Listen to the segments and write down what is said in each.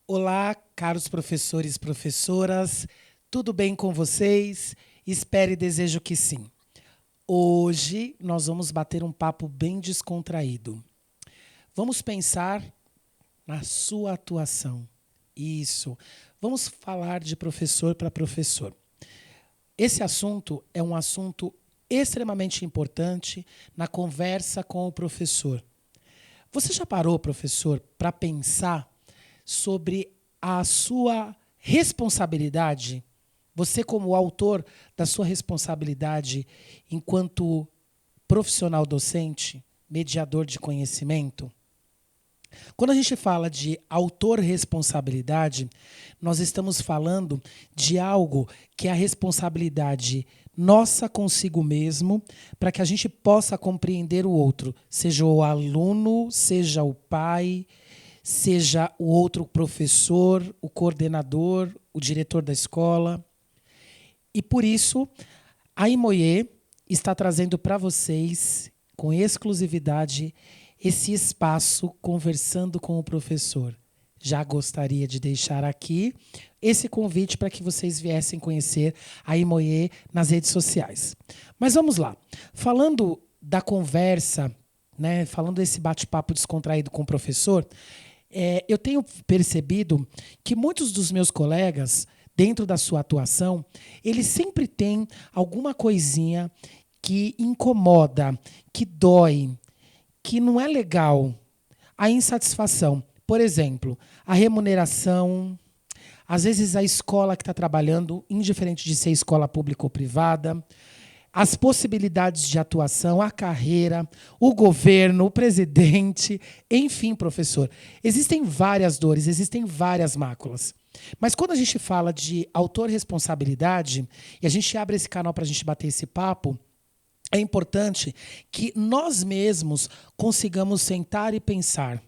Olá, caros professores e professoras, tudo bem com vocês? Espero e desejo que sim. Hoje nós vamos bater um papo bem descontraído. Vamos pensar na sua atuação. Isso. Vamos falar de professor para professor. Esse assunto é um assunto extremamente importante na conversa com o professor. Você já parou, professor, para pensar sobre a sua responsabilidade? Você, como autor da sua responsabilidade enquanto profissional docente, mediador de conhecimento? Quando a gente fala de autorresponsabilidade, nós estamos falando de algo que é a responsabilidade nossa consigo mesmo, para que a gente possa compreender o outro, seja o aluno, seja o pai, seja o outro professor, o coordenador, o diretor da escola. E por isso, a Imoye está trazendo para vocês, com exclusividade, esse espaço conversando com o professor. Já gostaria de deixar aqui esse convite para que vocês viessem conhecer a Imoye nas redes sociais. Mas vamos lá. Falando da conversa, né, falando desse bate-papo descontraído com o professor, eu tenho percebido que muitos dos meus colegas, dentro da sua atuação, eles sempre têm alguma coisinha que incomoda, que dói, que não é legal. A insatisfação. Por exemplo, a remuneração. Às vezes a escola que está trabalhando, indiferente de ser escola pública ou privada, as possibilidades de atuação, a carreira, o governo, o presidente, enfim, professor. Existem várias dores, existem várias máculas. Mas quando a gente fala de autorresponsabilidade, e a gente abre esse canal para a gente bater esse papo, é importante que nós mesmos consigamos sentar e pensar: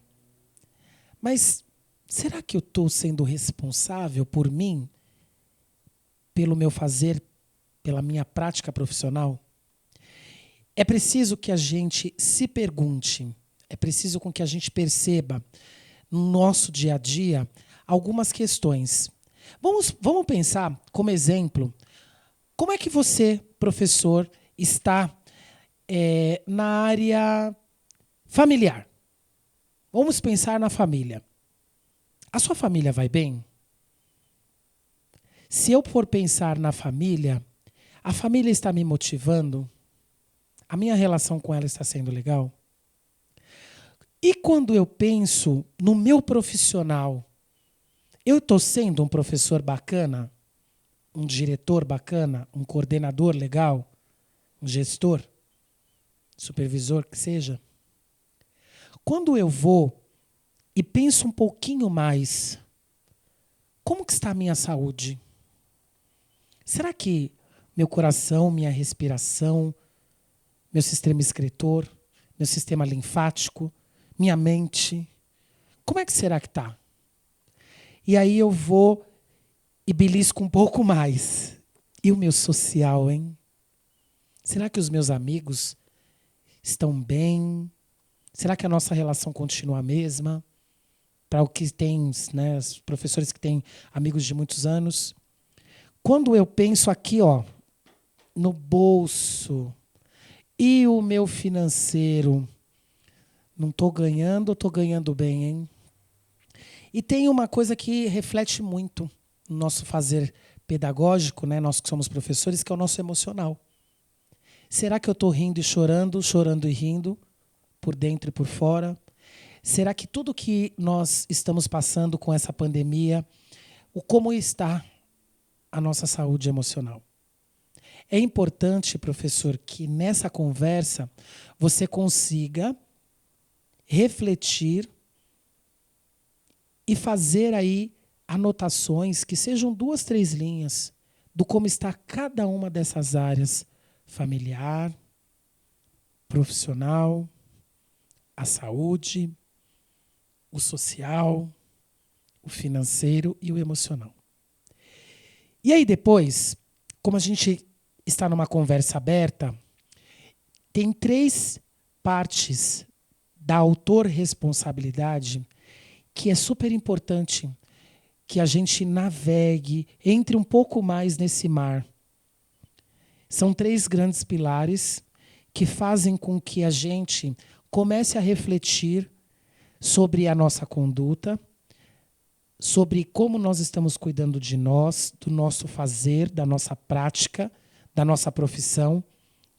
mas será que eu estou sendo responsável por mim, pelo meu fazer, pela minha prática profissional? É preciso que a gente se pergunte, é preciso com que a gente perceba no nosso dia a dia algumas questões. Vamos pensar como exemplo, como é que você, professor, está na área familiar? Vamos pensar na família. A sua família vai bem? Se eu for pensar na família, a família está me motivando? A minha relação com ela está sendo legal? E quando eu penso no meu profissional, eu estou sendo um professor bacana? Um diretor bacana? Um coordenador legal? Um gestor? Supervisor que seja? Quando eu vou e penso um pouquinho mais, como que está a minha saúde? Será que meu coração, minha respiração, meu sistema excretor, meu sistema linfático, minha mente, como é que será que está? E aí eu vou e belisco um pouco mais. E o meu social, hein? Será que os meus amigos estão bem? Será que a nossa relação continua a mesma? Para o que tem, né, os professores que têm amigos de muitos anos. Quando eu penso aqui, ó, no bolso e o meu financeiro, não estou ganhando ou estou ganhando bem, hein? E tem uma coisa que reflete muito no nosso fazer pedagógico, né, nós que somos professores, que é o nosso emocional. Será que eu estou rindo e chorando, chorando e rindo, por dentro e por fora? Será que tudo que nós estamos passando com essa pandemia, como está a nossa saúde emocional? É importante, professor, que nessa conversa você consiga refletir e fazer aí anotações que sejam 2, 3 linhas do como está cada uma dessas áreas: familiar, profissional, a saúde, o social, o financeiro e o emocional. E aí depois, como a gente está numa conversa aberta, tem 3 partes da autorresponsabilidade que é super importante que a gente navegue, entre um pouco mais nesse mar. São 3 grandes pilares que fazem com que a gente comece a refletir sobre a nossa conduta, sobre como nós estamos cuidando de nós, do nosso fazer, da nossa prática, da nossa profissão,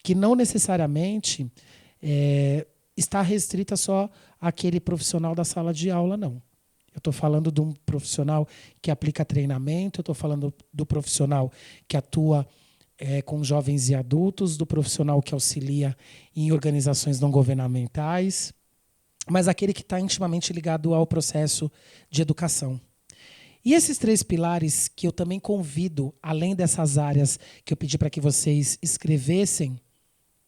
que não necessariamente está restrita só àquele profissional da sala de aula, não. Eu estou falando de um profissional que aplica treinamento, eu estou falando do profissional que atua com jovens e adultos, do profissional que auxilia em organizações não governamentais, mas aquele que está intimamente ligado ao processo de educação. E esses 3 pilares que eu também convido, além dessas áreas que eu pedi para que vocês escrevessem,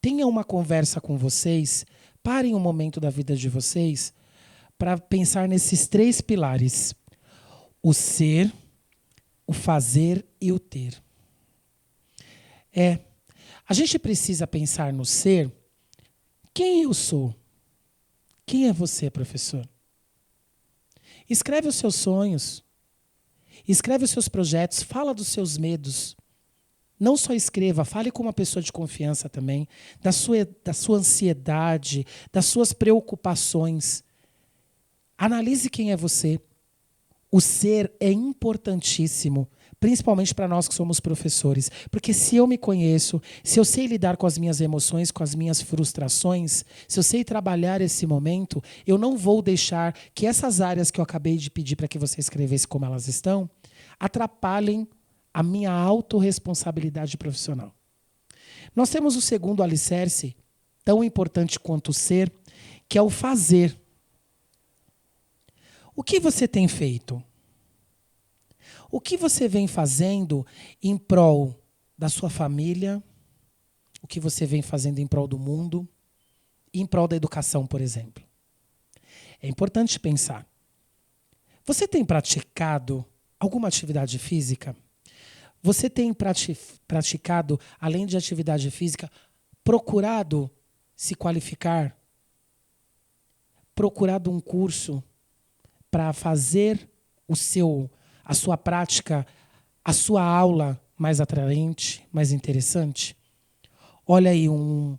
tenham uma conversa com vocês, parem um momento da vida de vocês para pensar nesses 3 pilares: o ser, o fazer e o ter. A gente precisa pensar no ser. Quem eu sou? Quem é você, professor? Escreve os seus sonhos. Escreve os seus projetos, fala dos seus medos. Não só escreva, fale com uma pessoa de confiança também, da sua ansiedade, das suas preocupações. Analise quem é você. O ser é importantíssimo, principalmente para nós que somos professores. Porque se eu me conheço, se eu sei lidar com as minhas emoções, com as minhas frustrações, se eu sei trabalhar esse momento, eu não vou deixar que essas áreas que eu acabei de pedir para que você escrevesse como elas estão, atrapalhem a minha autorresponsabilidade profissional. Nós temos o segundo alicerce, tão importante quanto o ser, que é o fazer. O que você tem feito? O que você vem fazendo em prol da sua família? O que você vem fazendo em prol do mundo? Em prol da educação, por exemplo? É importante pensar. Você tem praticado alguma atividade física? Você tem praticado, além de atividade física, procurado se qualificar? Procurado um curso para fazer a sua prática, a sua aula mais atraente, mais interessante? Olha aí um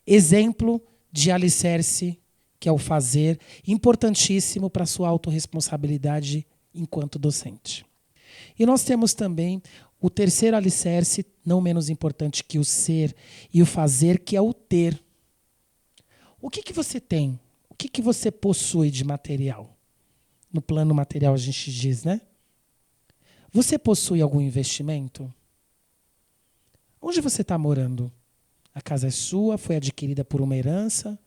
exemplo de alicerce, que é o fazer, importantíssimo para a sua autorresponsabilidade enquanto docente. E nós temos também o terceiro alicerce, não menos importante que o ser e o fazer, que é o ter. O que você tem? O que você possui de material? No plano material a gente diz, né? Você possui algum investimento? Onde você está morando? A casa é sua? Foi adquirida por uma herança?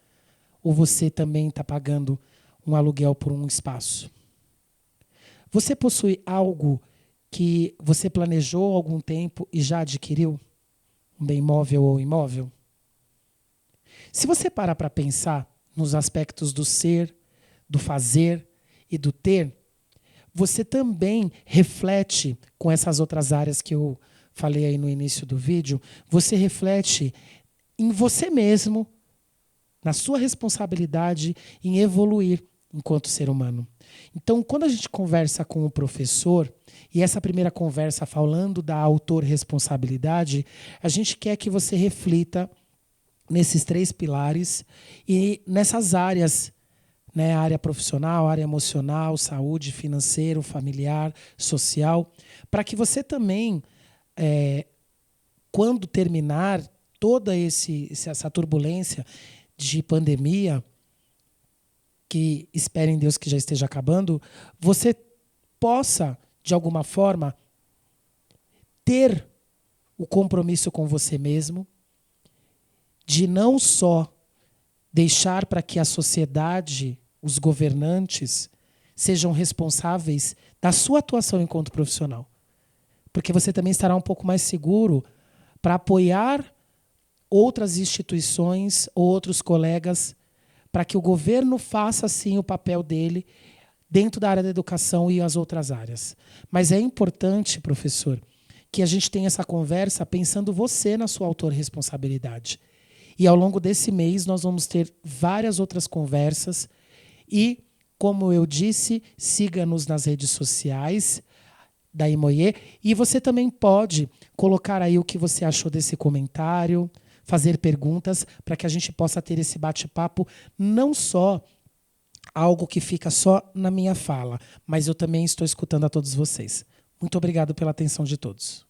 Ou você também está pagando um aluguel por um espaço? Você possui algo que você planejou há algum tempo e já adquiriu? Um bem móvel ou imóvel? Se você parar para pensar nos aspectos do ser, do fazer e do ter, você também reflete com essas outras áreas que eu falei aí no início do vídeo, você reflete em você mesmo, na sua responsabilidade em evoluir enquanto ser humano. Então, quando a gente conversa com o professor, e essa primeira conversa falando da autorresponsabilidade, a gente quer que você reflita nesses 3 pilares e nessas áreas, né, área profissional, área emocional, saúde, financeiro, familiar, social, para que você também, quando terminar toda essa turbulência de pandemia, que espere em Deus que já esteja acabando, você possa, de alguma forma, ter o compromisso com você mesmo de não só deixar para que a sociedade, os governantes, sejam responsáveis da sua atuação enquanto profissional. Porque você também estará um pouco mais seguro para apoiar outras instituições ou outros colegas para que o governo faça, sim, o papel dele dentro da área da educação e as outras áreas. Mas é importante, professor, que a gente tenha essa conversa pensando você na sua autorresponsabilidade. E ao longo desse mês nós vamos ter várias outras conversas e Como eu disse, siga-nos nas redes sociais da Imoie. E você também pode colocar aí o que você achou desse comentário, fazer perguntas para que a gente possa ter esse bate-papo, não só algo que fica só na minha fala, mas eu também estou escutando a todos vocês. Muito obrigado pela atenção de todos.